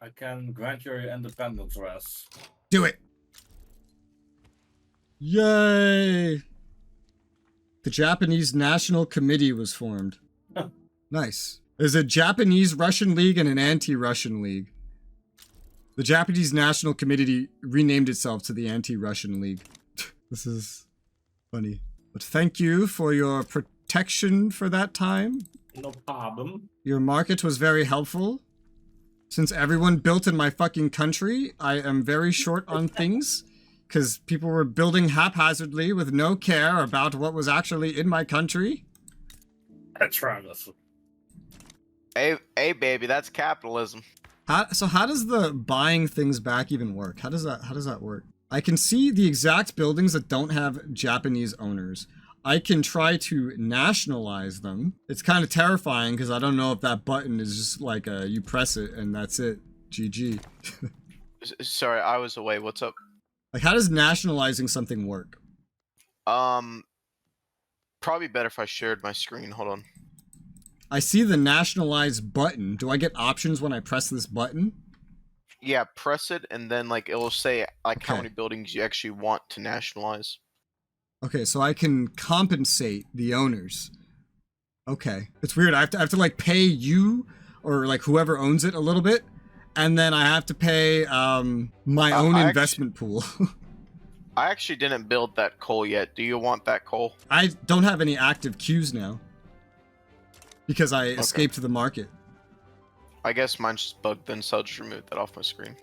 I can grant your independence, Res. Do it. Yay! The Japanese National Committee was formed. Nice. There's a Japanese-Russian League and an anti-Russian League. The Japanese National Committee renamed itself to the Anti-Russian League. This is funny. But thank you for your protection for that time. No problem. Your market was very helpful. Since everyone built in my fucking country, I am very short on things. Because people were building haphazardly with no care about what was actually in my country. Travis. Hey, baby, that's capitalism. So how does the buying things back even work? How does that work? I can see the exact buildings that don't have Japanese owners. I can try to nationalize them. It's kind of terrifying because I don't know if that button is just like you press it and that's it. GG. Sorry, I was away. What's up? Like, how does nationalizing something work? Probably better if I shared my screen. Hold on. I see the nationalize button. Do I get options when I press this button? Yeah, press it, and then like it will say like how Okay. many buildings you actually want to nationalize. Okay, so I can compensate the owners. Okay, it's weird. I have to like pay you or like whoever owns it a little bit, and then I have to pay my own investment pool. I actually didn't build that coal yet. Do you want that coal? I don't have any active queues now because I escaped the market. I guess mine's just bugged then, so I'll just remove that off my screen.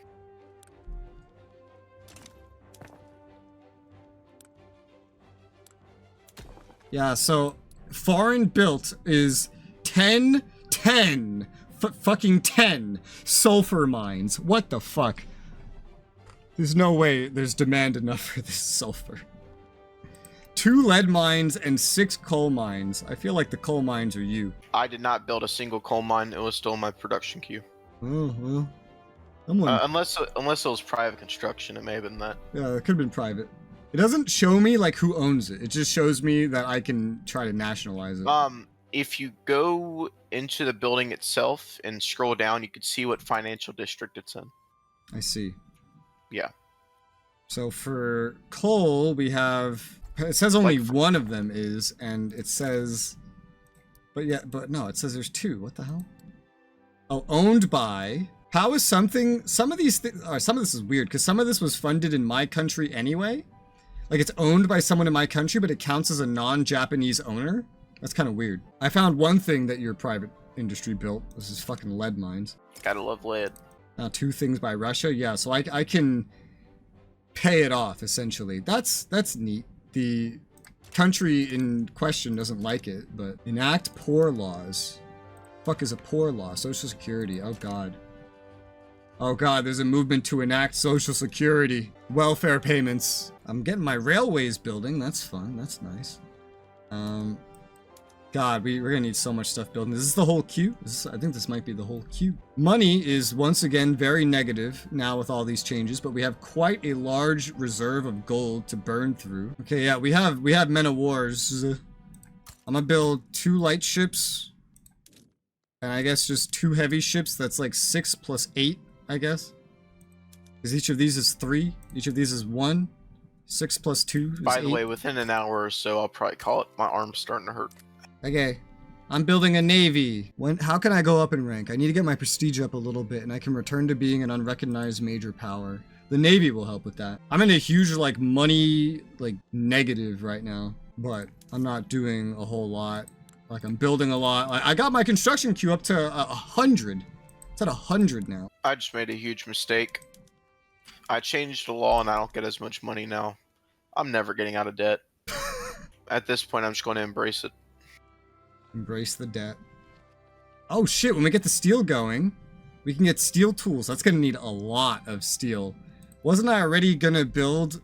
Yeah, so foreign built is 10 fucking 10 sulfur mines. What the fuck? There's no way there's demand enough for this sulfur. 2 lead mines and 6 coal mines. I feel like the coal mines are you. I did not build a single coal mine. It was still in my production queue. Oh, well. Someone... Unless it was private construction, it may have been that. Yeah, it could have been private. It doesn't show me like who owns it. It just shows me that I can try to nationalize it. If you go into the building itself and scroll down, you can see what financial district it's in. I see. Yeah. So for coal, we have... It says only one of them is, and it says... But no, it says there's 2. What the hell? Oh, owned by... How is something... Some of these things... some of this is weird, because some of this was funded in my country anyway. Like, it's owned by someone in my country, but it counts as a non-Japanese owner? That's kind of weird. I found one thing that your private industry built. This is fucking lead mines. Gotta love lead. Now 2 things by Russia. Yeah, so I can pay it off, essentially. That's neat. The country in question doesn't like it, but enact poor laws. Fuck is a poor law? Social Security. Oh, God. Oh, God, there's a movement to enact Social Security. Welfare payments. I'm getting my railways building. That's fun. That's nice. God, we're gonna need so much stuff building. Is this the whole queue? I think this might be the whole queue. Money is once again very negative now with all these changes, but we have quite a large reserve of gold to burn through. Okay, yeah, we have men of wars. I'm gonna build 2 light ships, and I guess just 2 heavy ships. That's like 6 plus 8, I guess. Because each of these is 3. Each of these is 1. 6 plus 2 is By the 8. way, within an hour or so, I'll probably call it. My arm's starting to hurt. Okay, I'm building a navy. How can I go up in rank? I need to get my prestige up a little bit, and I can return to being an unrecognized major power. The navy will help with that. I'm in a huge, like, money, like, negative right now, but I'm not doing a whole lot. Like, I'm building a lot. I got my construction queue up to 100. It's at 100 now. I just made a huge mistake. I changed the law, and I don't get as much money now. I'm never getting out of debt. At this point, I'm just going to embrace it. Embrace the debt. Oh shit, when we get the steel going, we can get steel tools. That's gonna need a lot of steel. Wasn't I already gonna build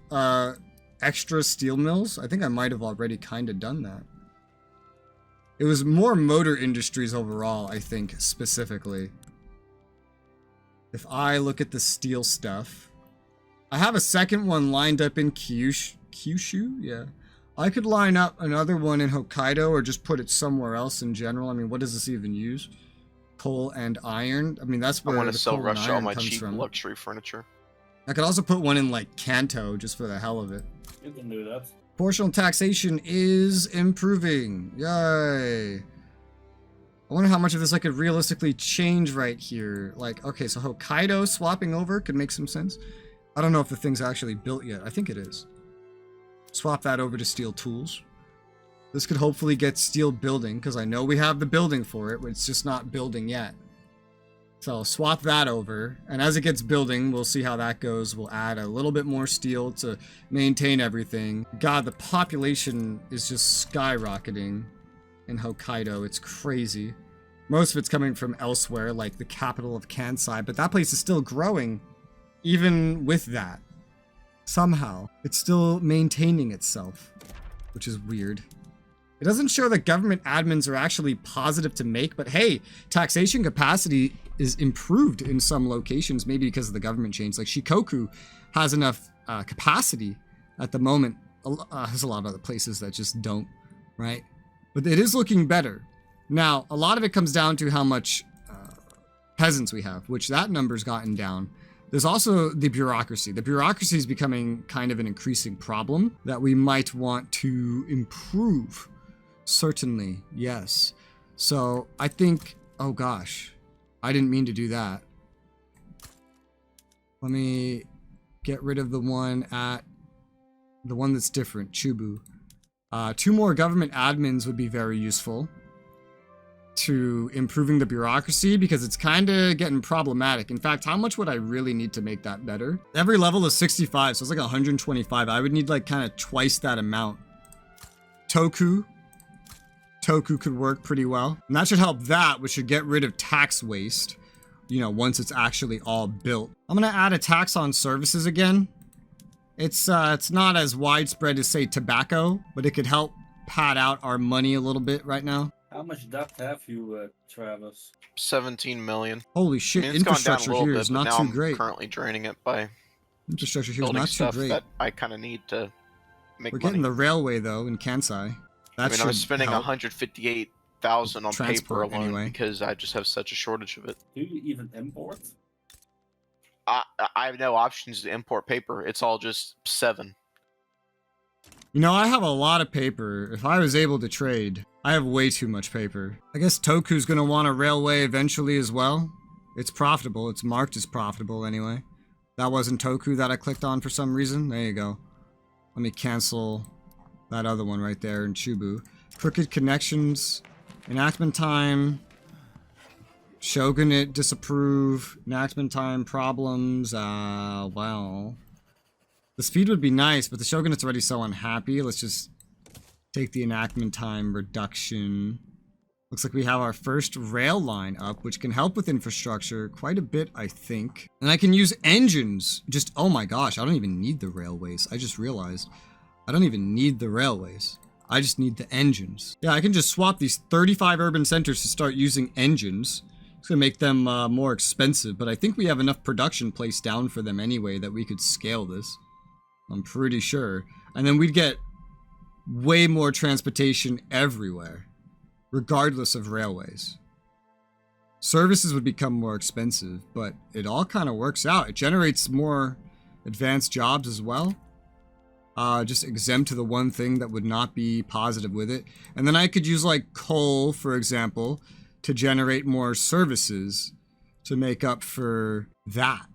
extra steel mills? I think I might have already kind of done that. It was more motor industries overall, I think, specifically. If I look at the steel stuff, I have a second one lined up in Kyushu? Yeah. I could line up another one in Hokkaido or just put it somewhere else in general. I mean, what does this even use? coal and iron. I mean, that's I where want to the sell coal and Russia all iron my comes cheap from. luxury furniture. I could also put one in like Kanto just for the hell of it. You can do that. Proportional taxation is improving. Yay. I wonder how much of this I could realistically change right here. Like, okay, so Hokkaido swapping over could make some sense. I don't know if the thing's actually built yet. I think it is. Swap that over to steel tools. This could hopefully get steel building, because I know we have the building for it, but it's just not building yet. So I'll swap that over, and as it gets building, we'll see how that goes. We'll add a little bit more steel to maintain everything. God, the population is just skyrocketing in Hokkaido. It's crazy. Most of it's coming from elsewhere, like the capital of Kansai, but that place is still growing, even with that. Somehow, it's still maintaining itself, which is weird. It doesn't show that government admins are actually positive to make, but hey, taxation capacity is improved in some locations, maybe because of the government change. Like Shikoku has enough capacity at the moment. There's a lot of other places that just don't, right? But it is looking better. Now, a lot of it comes down to how much peasants we have, which that number's gotten down. There's also the bureaucracy. The bureaucracy is becoming kind of an increasing problem that we might want to improve. Certainly, yes. So I think, oh gosh, I didn't mean to do that. Let me get rid of the one that's different, Chubu. 2 more government admins would be very useful to improving the bureaucracy, because it's kind of getting problematic. In fact, how much would I really need to make that better? Every level is 65, so it's like 125. I would need like kind of twice that amount. Toku could work pretty well. And that should help that, which should get rid of tax waste, you know, once it's actually all built. I'm gonna add a tax on services again. It's not as widespread as, say, tobacco, but it could help pad out our money a little bit right now. How much debt have you, Travis? 17 million. Holy shit, I mean, it's gone down a infrastructure little here bit, is but not now too I'm great. currently draining it by Infrastructure here is building not too stuff great. that I kind of need to make We're money. getting the railway, though, in Kansai. That I mean, I was should spending help. 158,000 on paper Transport, alone anyway. because I just have such a shortage of it. Do you even import? I have no options to import paper. It's all just 7. You know, I have a lot of paper. If I was able to trade, I have way too much paper. I guess Toku's gonna want a railway eventually as well. It's profitable. It's marked as profitable anyway. That wasn't Toku that I clicked on for some reason. There you go. Let me cancel that other one right there in Chubu. Crooked connections. Enactment time. Shogunate disapprove. Enactment time problems. Well. The speed would be nice, but the Shogunate's already so unhappy. Let's just take the enactment time reduction. Looks like we have our first rail line up, which can help with infrastructure quite a bit, I think. And I can use engines. Just, oh my gosh, I don't even need the railways. I just realized I don't even need the railways. I just need the engines. Yeah, I can just swap these 35 urban centers to start using engines. It's gonna make them more expensive, but I think we have enough production placed down for them anyway that we could scale this. I'm pretty sure. And then we'd get way more transportation everywhere, regardless of railways. Services would become more expensive, but it all kind of works out. It generates more advanced jobs as well. Just exempt to the one thing that would not be positive with it. And then I could use like coal, for example, to generate more services to make up for that.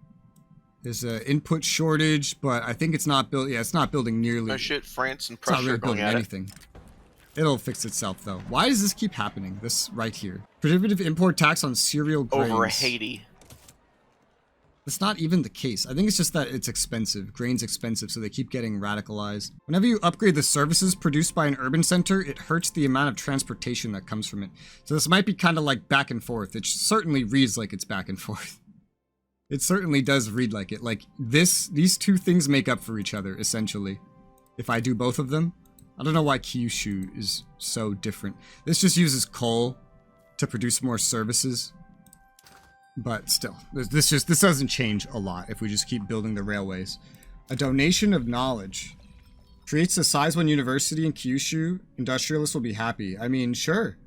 There's an input shortage, but I think it's not built. Yeah, it's not building nearly. No shit, France and It's not Prussia really are going building at it. anything. It'll fix itself though. Why does this keep happening? This right here. Prohibitive import tax on cereal grains. Over Haiti. That's not even the case. I think it's just that it's expensive. Grain's expensive, so they keep getting radicalized. Whenever you upgrade the services produced by an urban center, it hurts the amount of transportation that comes from it. So this might be kind of like back and forth. It certainly reads like it's back and forth. It certainly does read like it. Like these two things make up for each other, essentially. If I do both of them. I don't know why Kyushu is so different. This just uses coal to produce more services. But still, this doesn't change a lot if we just keep building the railways. A donation of knowledge. Creates a size 1 university in Kyushu. Industrialists will be happy. I mean, sure.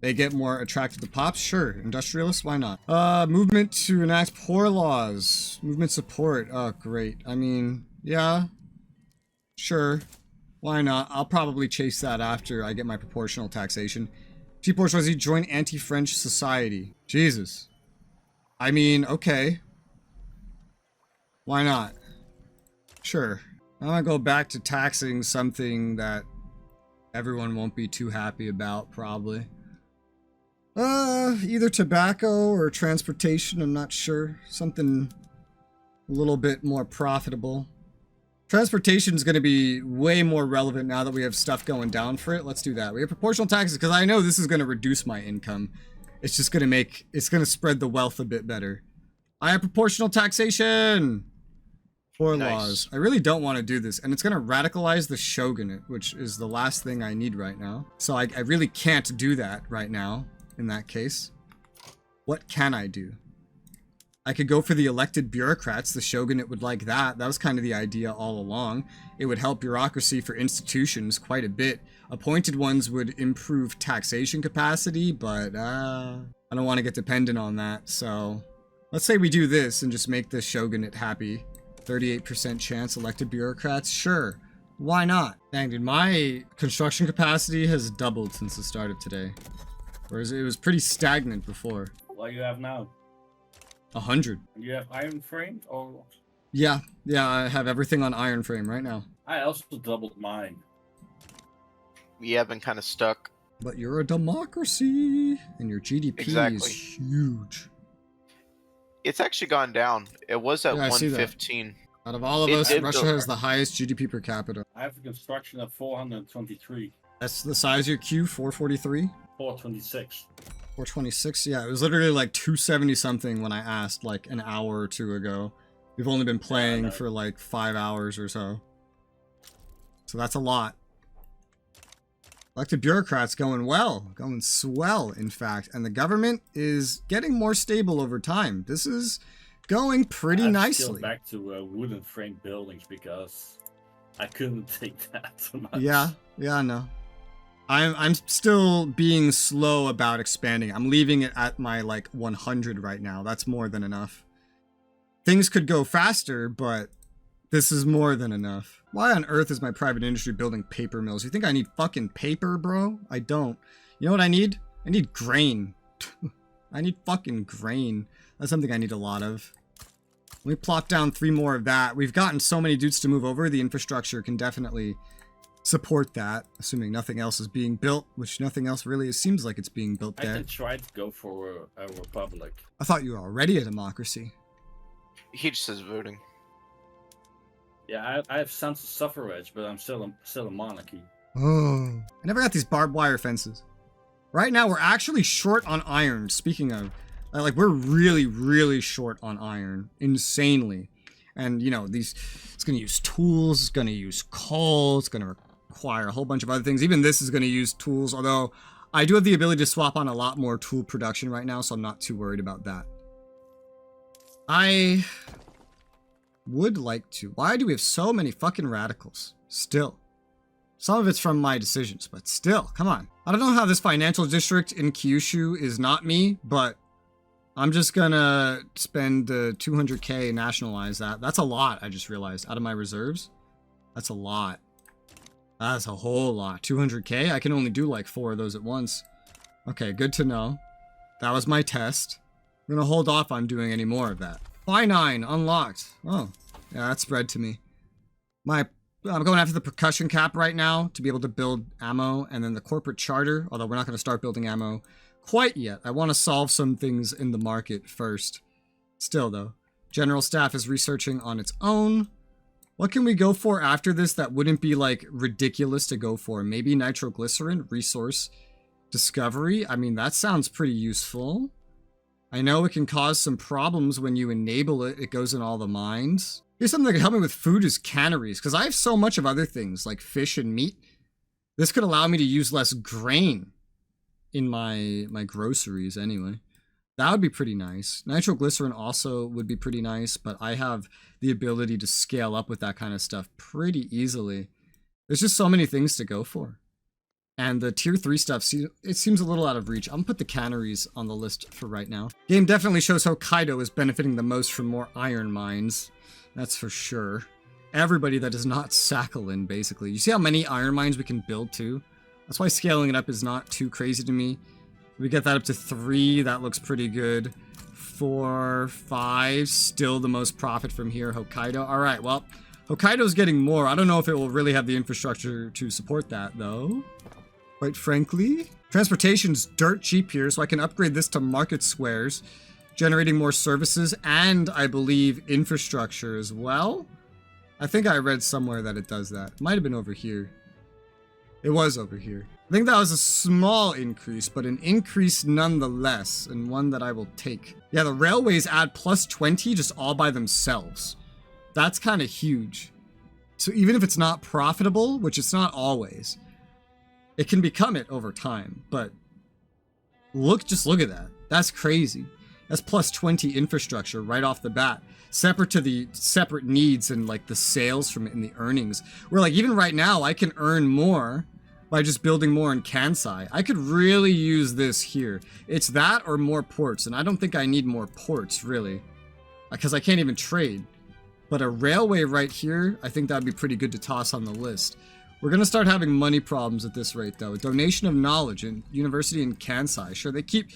They get more attracted to pops? Sure. Industrialists? Why not? Movement to enact poor laws. Movement support. Oh, great. I mean, yeah. Sure. Why not? I'll probably chase that after I get my proportional taxation. T-bourgeoisie join anti-French society. Jesus. I mean, okay. Why not? Sure. I'm gonna go back to taxing something that everyone won't be too happy about, probably. Either tobacco or transportation, I'm not sure. Something a little bit more profitable. Transportation is going to be way more relevant now that we have stuff going down for it. Let's do that. We have proportional taxes because I know this is going to reduce my income. It's just going to it's going to spread the wealth a bit better. I have proportional taxation. Poor laws. I really don't want to do this. And it's going to radicalize the shogunate, which is the last thing I need right now. So I really can't do that right now in that case. What can I do? I could go for the elected bureaucrats. The shogunate would like that. That was kind of the idea all along. It would help bureaucracy for institutions quite a bit. Appointed ones would improve taxation capacity, but I don't want to get dependent on that. So let's say we do this and just make the shogunate happy. 38% chance elected bureaucrats? Sure. Why not? Dang, dude, my construction capacity has doubled since the start of today. Whereas it was pretty stagnant before. What do you have now? 100. You have iron framed or? Yeah, I have everything on iron frame right now. I also doubled mine. We have been kind of stuck. But you're a democracy, and your GDP is huge. It's actually gone down. It was at Yeah, I see that. 115. Out of all of us, Russia has the highest GDP per capita. I have a construction of 423. That's the size of your queue, 443? 426. 426? Yeah, it was literally like 270 something when I asked like an hour or two ago. We've only been playing for like 5 hours or so. So that's a lot. Elected bureaucrats going well, going swell, in fact. And the government is getting more stable over time. This is going pretty nicely. Back to wooden frame buildings because I couldn't take that so much. Yeah, I know. I'm still being slow about expanding. I'm leaving it at my like 100 right now. That's more than enough. Things could go faster, but this is more than enough. Why on earth is my private industry building paper mills? You think I need fucking paper, bro? I don't. You know what I need? I need grain. I need fucking grain. That's something I need a lot of. Let me plop down 3 more of that. We've gotten so many dudes to move over. The infrastructure can definitely support that, assuming nothing else is being built, which nothing else really seems like it's being built there. I can try to go for a republic. I thought you were already a democracy. He just says voting. Yeah, I have sons of suffrage, but I'm still a monarchy. Oh, I never got these barbed wire fences. Right now, we're actually short on iron. Speaking of, like, we're really, really short on iron, insanely. And you know, it's going to use tools, it's going to use coal, it's going to require a whole bunch of other things. Even this is going to use tools, although I do have the ability to swap on a lot more tool production right now, so I'm not too worried about that. I would like to. Why do we have so many fucking radicals? Still. Some of it's from my decisions, but still, come on. I don't know how this financial district in Kyushu is not me, but I'm just gonna spend the 200k and nationalize that. That's a lot, I just realized. Out of my reserves? That's a lot. That's a whole lot. 200k? I can only do like 4 of those at once. Okay, good to know. That was my test. I'm gonna hold off on doing any more of that. Quinine unlocked. Oh, yeah, that spread to me. I'm going after the percussion cap right now to be able to build ammo, and then the corporate charter, although we're not going to start building ammo quite yet. I want to solve some things in the market first. Still, though, general staff is researching on its own. What can we go for after this that wouldn't be, like, ridiculous to go for? Maybe nitroglycerin, resource, discovery? I mean, that sounds pretty useful. I know it can cause some problems when you enable it. It goes in all the mines. Here's something that can help me with food is canneries, because I have so much of other things, like fish and meat. This could allow me to use less grain in my groceries anyway. That would be pretty nice. Nitroglycerin also would be pretty nice, but I have the ability to scale up with that kind of stuff pretty easily. There's just so many things to go for. And the tier 3 stuff, it seems a little out of reach. I'm gonna put the canneries on the list for right now. Game definitely shows Hokkaido is benefiting the most from more iron mines. That's for sure. Everybody that is not Sakhalin, basically. You see how many iron mines we can build too? That's why scaling it up is not too crazy to me. We get that up to 3, that looks pretty good. 4, 5, still the most profit from here, Hokkaido. All right, well, Hokkaido's getting more. I don't know if it will really have the infrastructure to support that, though. Quite frankly. Transportation's dirt cheap here, so I can upgrade this to market squares, generating more services, and I believe infrastructure as well. I think I read somewhere that it does that. Might have been over here. It was over here. I think that was a small increase, but an increase nonetheless, and one that I will take. Yeah, the railways add plus 20 just all by themselves. That's kind of huge. So even if it's not profitable, which it's not always, it can become it over time. But just look at that. That's crazy. That's plus 20 infrastructure right off the bat. Separate to the separate needs and like the sales from it and the earnings. Where like even right now, I can earn more by just building more in Kansai. I could really use this here. It's that or more ports. And I don't think I need more ports really. Because I can't even trade. But a railway right here, I think that'd be pretty good to toss on the list. We're going to start having money problems at this rate, though. A donation of knowledge in university in Kansai. Sure, they keep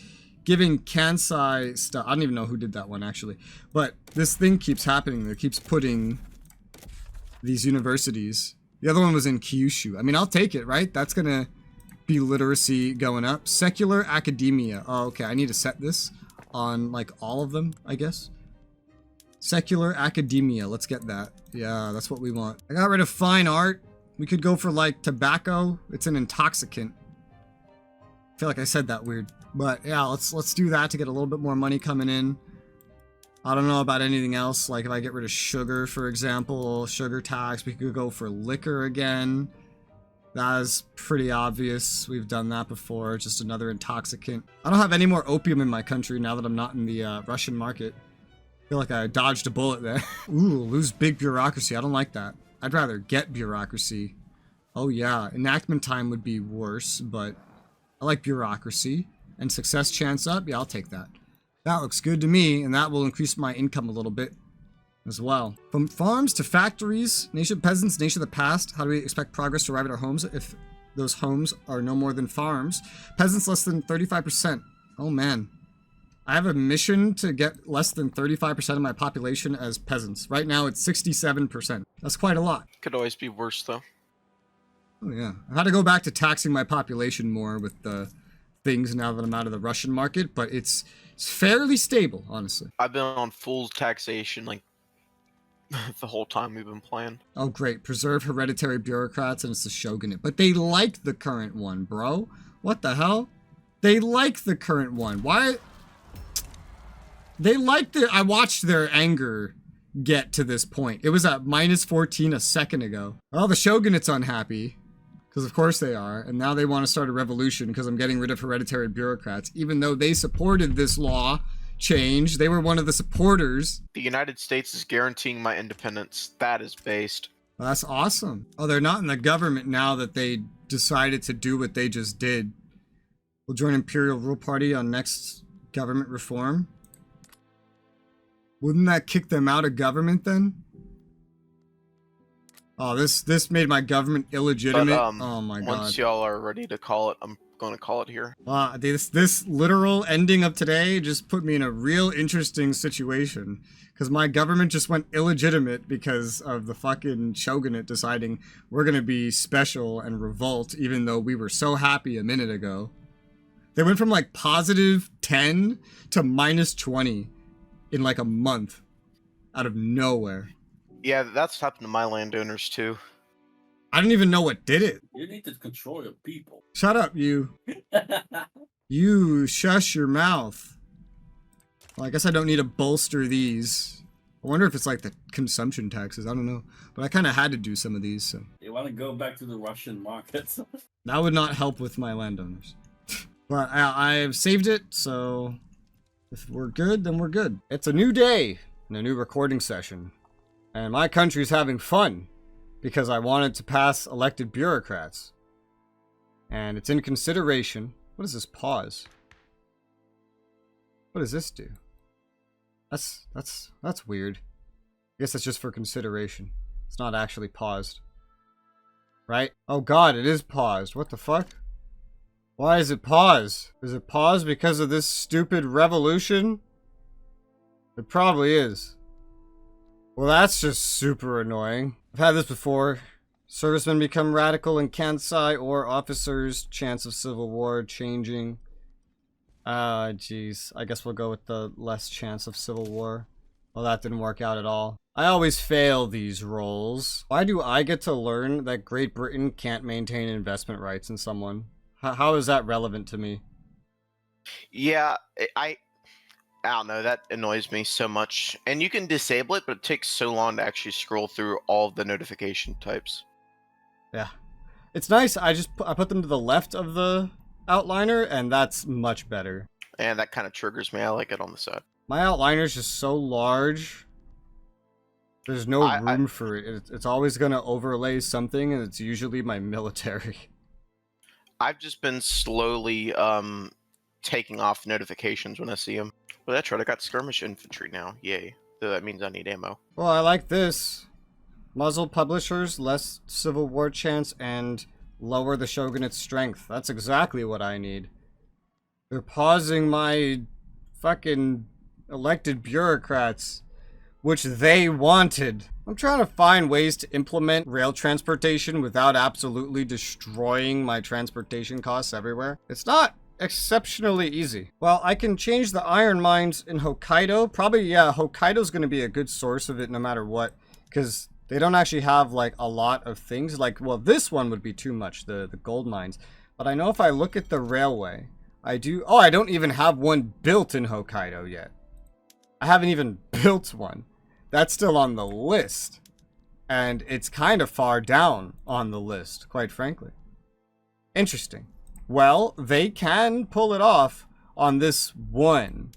giving Kansai stuff. I don't even know who did that one, actually. But this thing keeps happening. It keeps putting these universities. The other one was in Kyushu. I mean, I'll take it, right? That's going to be literacy going up. Secular academia. Oh, okay. I need to set this on, like, all of them, I guess. Secular academia. Let's get that. Yeah, that's what we want. I got rid of fine art. We could go for like tobacco. It's an intoxicant. I feel like I said that weird. But yeah, let's do that to get a little bit more money coming in. I don't know about anything else. Like if I get rid of sugar, for example, sugar tax, we could go for liquor again. That is pretty obvious. We've done that before. Just another intoxicant. I don't have any more opium in my country now that I'm not in the Russian market. I feel like I dodged a bullet there. Ooh, lose big bureaucracy. I don't like that. I'd rather get bureaucracy. Oh yeah, enactment time would be worse, but I like bureaucracy. And success chance up, yeah, I'll take that. That looks good to me, and that will increase my income a little bit as well. From farms to factories, nation of peasants, nation of the past, how do we expect progress to arrive at our homes if those homes are no more than farms? Peasants less than 35%. Oh man. I have a mission to get less than 35% of my population as peasants. Right now, it's 67%. That's quite a lot. Could always be worse, though. Oh, yeah. I had to go back to taxing my population more with the things now that I'm out of the Russian market, but it's fairly stable, honestly. I've been on full taxation, like, the whole time we've been playing. Oh, great. Preserve hereditary bureaucrats, and it's the shogunate. But they like the current one, bro. What the hell? They like the current one. Why... They like I watched their anger get to this point. It was at -14 a second ago. Well, the shogunate's unhappy, because of course they are, and now they want to start a revolution because I'm getting rid of hereditary bureaucrats, even though they supported this law change. They were one of the supporters. The United States is guaranteeing my independence. That is based. Well, that's awesome. Oh, they're not in the government now that they decided to do what they just did. We'll join Imperial Rule Party on next government reform. Wouldn't that kick them out of government then? Oh, this made my government illegitimate. But, oh my god. Once y'all are ready to call it, I'm going to call it here. Wow, this literal ending of today just put me in a real interesting situation. Because my government just went illegitimate because of the fucking shogunate deciding we're going to be special and revolt, even though we were so happy a minute ago. They went from like +10 to -20. In like a month, out of nowhere. Yeah, that's happened to my landowners too. I don't even know what did it. You need to control your people. Shut up, you. You shush your mouth. Well, I guess I don't need to bolster these. I wonder if it's like the consumption taxes. I don't know. But I kind of had to do some of these, so. You want to go back to the Russian markets? That would not help with my landowners. But I've saved it, so... If we're good, then we're good. It's a new day and a new recording session. And my country's having fun because I wanted to pass elected bureaucrats. And it's in consideration. What is this pause? What does this do? That's weird. I guess that's just for consideration. It's not actually paused. Right? Oh god, it is paused. What the fuck? Why is it paused? Is it paused because of this stupid revolution? It probably is. Well, that's just super annoying. I've had this before. Servicemen become radical in Kansai, or officers, chance of civil war changing. Jeez. I guess we'll go with the less chance of civil war. Well, that didn't work out at all. I always fail these rolls. Why do I get to learn that Great Britain can't maintain investment rights in someone? How is that relevant to me? Yeah, I don't know. That annoys me so much. And you can disable it, but it takes so long to actually scroll through all of the notification types. Yeah. It's nice. I put them to the left of the outliner, and that's much better. And that kind of triggers me. I like it on the side. My outliner is just so large. There's no room for it. It's always going to overlay something, and it's usually my military. I've just been slowly taking off notifications when I see them. Well, that's right. I got skirmish infantry now. Yay. So that means I need ammo. Well, I like this. Muzzle publishers, less civil war chance, and lower the shogunate's strength. That's exactly what I need. They're pausing my fucking elected bureaucrats, which they wanted. I'm trying to find ways to implement rail transportation without absolutely destroying my transportation costs everywhere. It's not exceptionally easy. Well, I can change the iron mines in Hokkaido. Probably, yeah, Hokkaido's going to be a good source of it no matter what, because they don't actually have, like, a lot of things. Like, well, this one would be too much, the gold mines. But I know if I look at the railway, I don't even have one built in Hokkaido yet. I haven't even built one. That's still on the list. And it's kind of far down on the list, quite frankly. Interesting. Well, they can pull it off on this one,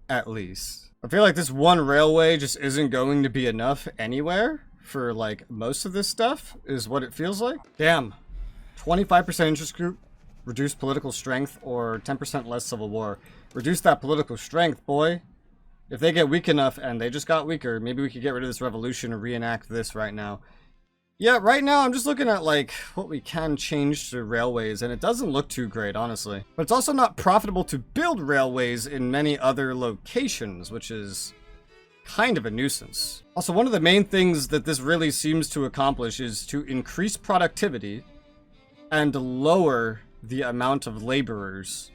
at least. I feel like this one railway just isn't going to be enough anywhere for, like, most of this stuff, is what it feels like. Damn. 25% interest group, reduce political strength, or 10% less civil war. Reduce that political strength, boy. If they get weak enough, and they just got weaker, maybe we could get rid of this revolution and reenact this right now. Yeah, right now I'm just looking at, like, what we can change to railways, and it doesn't look too great, honestly. But it's also not profitable to build railways in many other locations, which is kind of a nuisance. Also, one of the main things that this really seems to accomplish is to increase productivity and lower the amount of laborers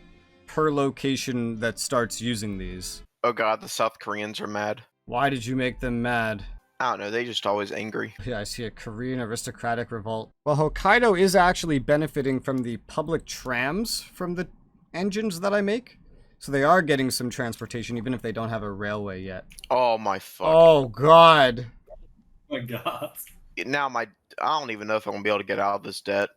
per location that starts using these. Oh god, the South Koreans are mad. Why did you make them mad? I don't know, they just always angry. Yeah, I see a Korean aristocratic revolt. Well, Hokkaido is actually benefiting from the public trams from the engines that I make. So they are getting some transportation, even if they don't have a railway yet. Oh my fuck. Oh god. Oh my god. Now I don't even know if I'm gonna be able to get out of this debt.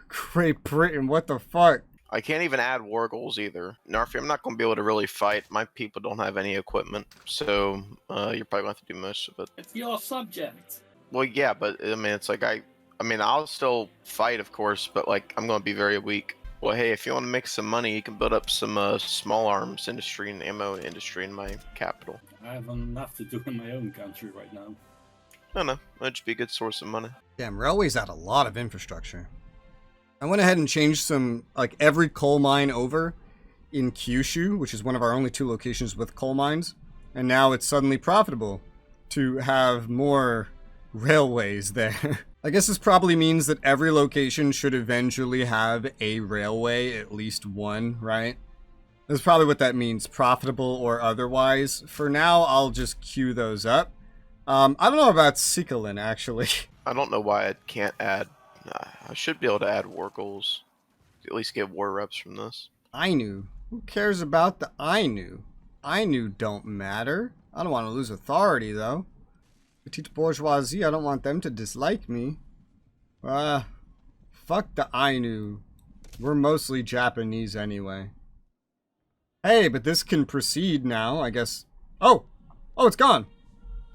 Great Britain, what the fuck? I can't even add war goals either. Narfi, I'm not going to be able to really fight. My people don't have any equipment, so you're probably going to have to do most of it. It's your subject. Well, yeah, but I mean, it's like I'll still fight, of course, but like I'm going to be very weak. Well, hey, if you want to make some money, you can build up some small arms industry and ammo industry in my capital. I have enough to do in my own country right now. I don't know. That'd just be a good source of money. Damn, railways add a lot of infrastructure. I went ahead and changed some, like, every coal mine over in Kyushu, which is one of our only 2 locations with coal mines. And now it's suddenly profitable to have more railways there. I guess this probably means that every location should eventually have a railway, at least one, right? That's probably what that means, profitable or otherwise. For now, I'll just queue those up. I don't know about Sikalin, actually. I don't know why I can't add. I should be able to add war goals. At least get war reps from this. Ainu. Who cares about the Ainu? Ainu don't matter. I don't want to lose authority, though. Petite bourgeoisie, I don't want them to dislike me. Fuck the Ainu. We're mostly Japanese anyway. Hey, but this can proceed now, I guess. Oh! Oh, it's gone!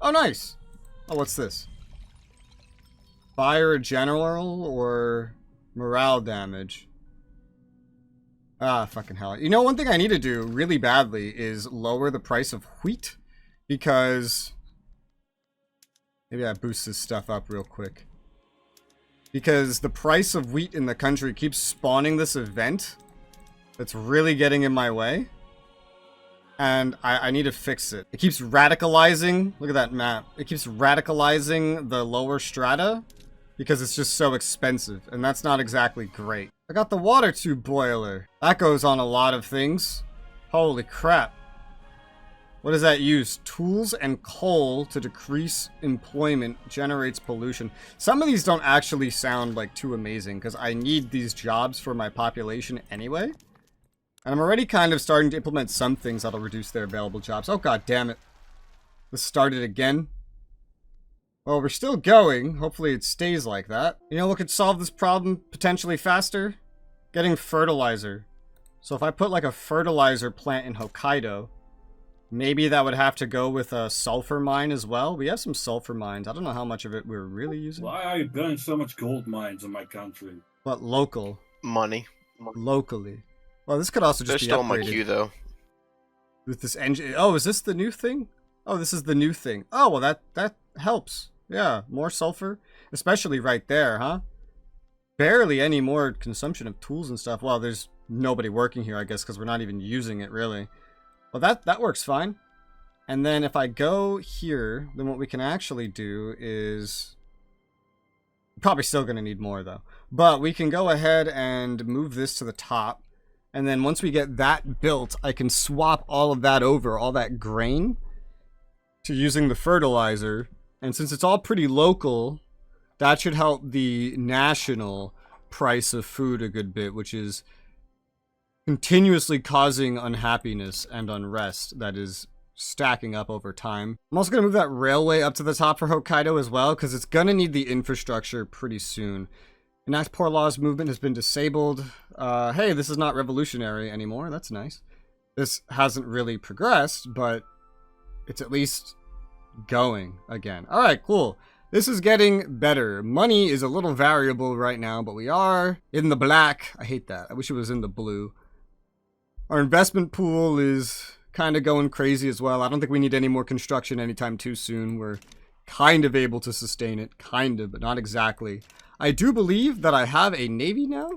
Oh, nice! Oh, what's this? Fire a general, or Morale damage. Ah, fucking hell. You know, one thing I need to do really badly is lower the price of wheat. Because... maybe I boost this stuff up real quick. Because the price of wheat in the country keeps spawning this event that's really getting in my way. And I need to fix it. It keeps radicalizing. Look at that map. It keeps radicalizing the lower strata because it's just so expensive. And that's not exactly great. I got the water tube boiler. That goes on a lot of things. Holy crap. What does that use? Tools and coal to decrease employment generates pollution. Some of these don't actually sound like too amazing because I need these jobs for my population anyway. And I'm already kind of starting to implement some things that'll reduce their available jobs. Oh, god damn it. Let's start it again. Well, we're still going. Hopefully it stays like that. You know what could solve this problem potentially faster? Getting fertilizer. So if I put like a fertilizer plant in Hokkaido, maybe that would have to go with a sulfur mine as well. We have some sulfur mines. I don't know how much of it we're really using. Why are you building so much gold mines in my country? But local. Money. Locally. Well, this could also just They're be still in my upgraded queue, though. with this engine. Oh, is this the new thing? Oh, this is the new thing. Oh, well, that helps. Yeah, more sulfur. Especially right there, huh? Barely any more consumption of tools and stuff. Well, there's nobody working here, I guess, because we're not even using it, really. Well, that works fine. And then if I go here, then what we can actually do is... probably still going to need more, though. But we can go ahead and move this to the top. And then once we get that built, I can swap all of that over, all that grain, to using the fertilizer. And since it's all pretty local, that should help the national price of food a good bit, which is continuously causing unhappiness and unrest that is stacking up over time. I'm also going to move that railway up to the top for Hokkaido as well, because it's going to need the infrastructure pretty soon. Enact Poor Laws movement has been disabled. Hey, this is not revolutionary anymore. That's nice. This hasn't really progressed, but it's at least going again. All right, cool. This is getting better. Money is a little variable right now, but we are in the black. I hate that. I wish it was in the blue. Our investment pool is kind of going crazy as well. I don't think we need any more construction anytime too soon. We're kind of able to sustain it. Kind of, but not exactly. I do believe that I have a navy now.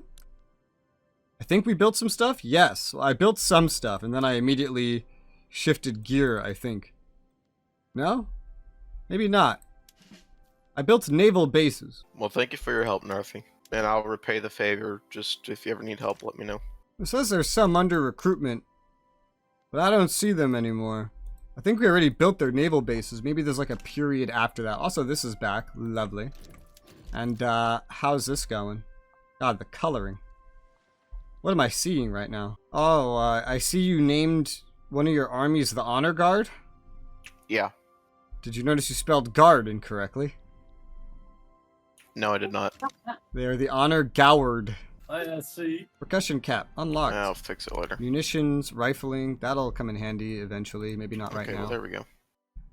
I think we built some stuff. Yes, I built some stuff, and then I immediately shifted gear, I think. No? Maybe not. I built naval bases. Well, thank you for your help, Narfi. And I'll repay the favor. Just if you ever need help, let me know. It says there's some under recruitment, but I don't see them anymore. I think we already built their naval bases. Maybe there's like a period after that. Also, this is back. Lovely. And how's this going? God, the coloring. What am I seeing right now? Oh, I see you named one of your armies the Honor Guard. Yeah. Did you notice you spelled guard incorrectly? No, I did not. They are the Honor Goward. I see. Percussion cap unlocked. I'll fix it later. Munitions, rifling, that'll come in handy eventually. Maybe not right Okay, now. well, there we go.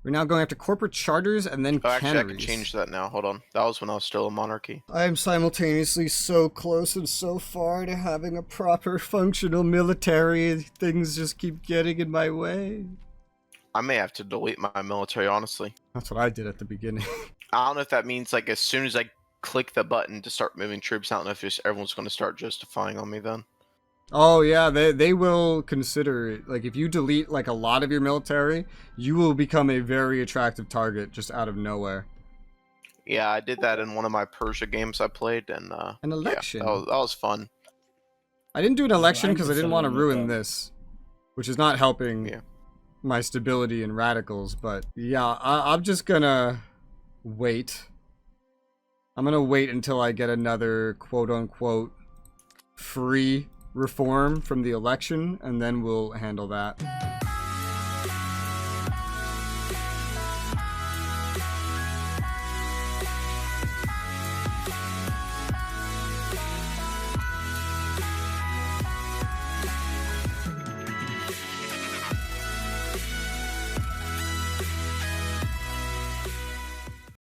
We're now going after corporate charters and then Oh, actually, I canneries. can change that now. Hold on. That was when I was still a monarchy. I am simultaneously so close and so far to having a proper functional military. Things just keep getting in my way. I may have to delete my military, honestly. That's what I did at the beginning. I don't know if that means, like, as soon as I click the button to start moving troops, I don't know if everyone's going to start justifying on me then. Oh yeah, they will consider it. Like, if you delete like a lot of your military, you will become a very attractive target just out of nowhere. Yeah, I did that in one of my Persia games I played, and An election. Yeah, that was fun. I didn't do an election because I didn't want to 90% ruin this, which is not helping Yeah. my stability in radicals. But yeah, I'm just gonna wait. I'm gonna wait until I get another quote-unquote free reform from the election, and then we'll handle that.